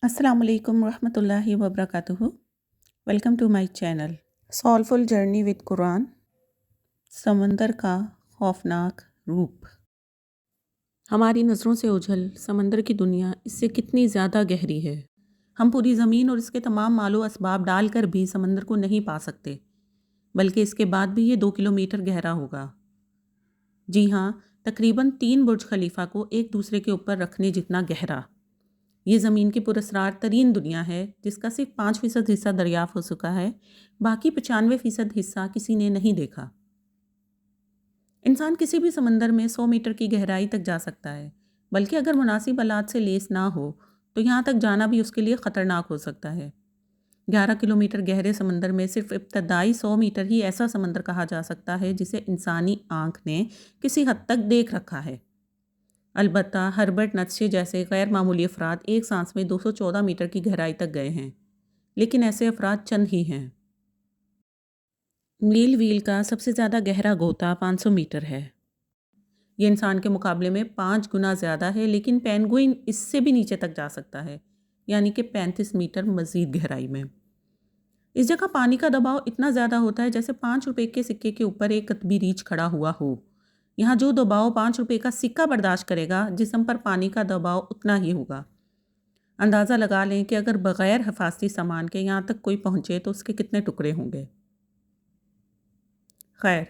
अस्सलाम वालेकुम रहमतुल्लाहि व बरकातुहू। Welcome to my channel soulful journey with Quran. समंदर का खौफनाक रूप। हमारी नज़रों से ओझल समंदर की दुनिया इससे कितनी ज़्यादा गहरी है। हम पूरी ज़मीन और इसके तमाम मालो असबाब डालकर भी समंदर को नहीं पा सकते, बल्कि इसके बाद भी ये 2 किलोमीटर गहरा होगा। जी हाँ, तकरीबन 3 बुर्ज खलीफा को एक दूसरे के ऊपर रखने जितना गहरा। ये ज़मीन की पुरस्रार तरीन दुनिया है, जिसका सिर्फ 5% हिस्सा दरियाफ़्त हो चुका है, बाकी 95% हिस्सा किसी ने नहीं देखा। इंसान किसी भी समंदर में 100 मीटर की गहराई तक जा सकता है, बल्कि अगर मुनासिब आलात से लेस ना हो तो यहाँ तक जाना भी उसके लिए ख़तरनाक हो सकता है। 11 किलोमीटर गहरे समंदर में सिर्फ इब्तदाई 100 मीटर ही ऐसा समंदर कहा जा सकता है जिसे इंसानी आँख ने किसी हद तक देख रखा है। अलबत्ता हर्बर्ट नत्शे जैसे गैर मामूली अफराद एक सांस में 214 मीटर की गहराई तक गए हैं, लेकिन ऐसे अफराद चंद ही हैं। नील व्हील का सबसे ज़्यादा गहरा गोता 500 मीटर है। ये इंसान के मुकाबले में 5 गुना ज़्यादा है, लेकिन पेंगुइन इससे भी नीचे तक जा सकता है, यानी कि 35 मीटर मज़ीद गहराई में। इस जगह पानी का दबाव इतना ज़्यादा होता है जैसे 5 रुपए के सिक्के के ऊपर एक कतबी रीछ खड़ा हुआ हो। यहाँ जो दबाव 5 रुपए का सिक्का बर्दाश्त करेगा, जिस्म पर पानी का दबाव उतना ही होगा। अंदाज़ा लगा लें कि अगर बग़ैर हिफाजती सामान के यहाँ तक कोई पहुँचे तो उसके कितने टुकड़े होंगे। खैर,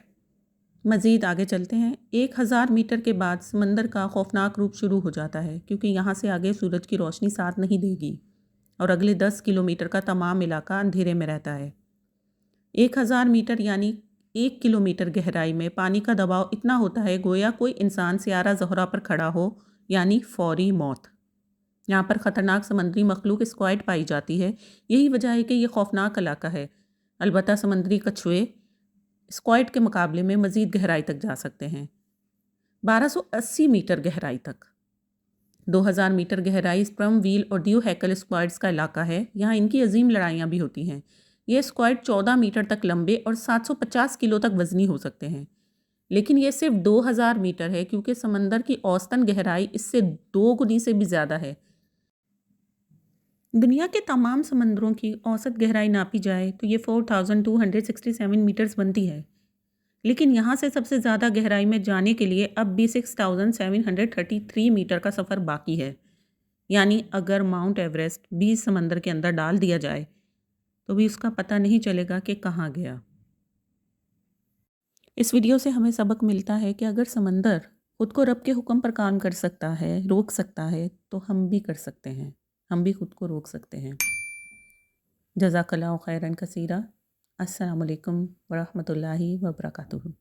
मज़ीद आगे चलते हैं। 1000 मीटर के बाद समंदर का खौफनाक रूप शुरू हो जाता है, क्योंकि यहाँ से आगे सूरज की रोशनी साथ नहीं देगी और अगले 10 किलोमीटर का तमाम इलाका अंधेरे में रहता है। 1000 मीटर यानी 1 किलोमीटर गहराई में पानी का दबाव इतना होता है गोया कोई इंसान सियारा ज़ोहरा पर खड़ा हो, यानी फौरी मौत। यहाँ पर ख़तरनाक समंदरी मखलूक स्क्वाइड पाई जाती है। यही वजह है कि यह खौफनाक इलाका है। अलबत्ता समंदरी कछुए स्क्वाइड के मुकाबले में मज़ीद गहराई तक जा सकते हैं, 1280 मीटर गहराई तक। 2000 मीटर गहराई स्पर्म व्हील और ड्यू हैकल स्क्वाइड्स का इलाका है। यहाँ इनकी अजीम लड़ाइयाँ भी होती हैं। ये स्क्वाइड 14 मीटर तक लंबे और 750 किलो तक वज़नी हो सकते हैं, लेकिन ये सिर्फ 2000 मीटर है, क्योंकि समंदर की औसतन गहराई इससे 2 गुनी से भी ज़्यादा है। दुनिया के तमाम समंदरों की औसत गहराई नापी जाए तो ये 4267 मीटर्स बनती है, लेकिन यहाँ से सबसे ज़्यादा गहराई में जाने के लिए अब भी 6733 मीटर का सफ़र बाकी है। यानी अगर माउंट एवरेस्ट भी समंदर के अंदर डाल दिया जाए तो भी उसका पता नहीं चलेगा कि कहाँ गया। इस वीडियो से हमें सबक मिलता है कि अगर समंदर खुद को रब के हुक्म पर काम कर सकता है, रोक सकता है, तो हम भी कर सकते हैं। हम भी खुद को रोक सकते हैं। जज़ाकल्लाहु खैरन कसीरा। अस्सलामु अलैकुम व रहमतुल्लाहि व बरकातुहू।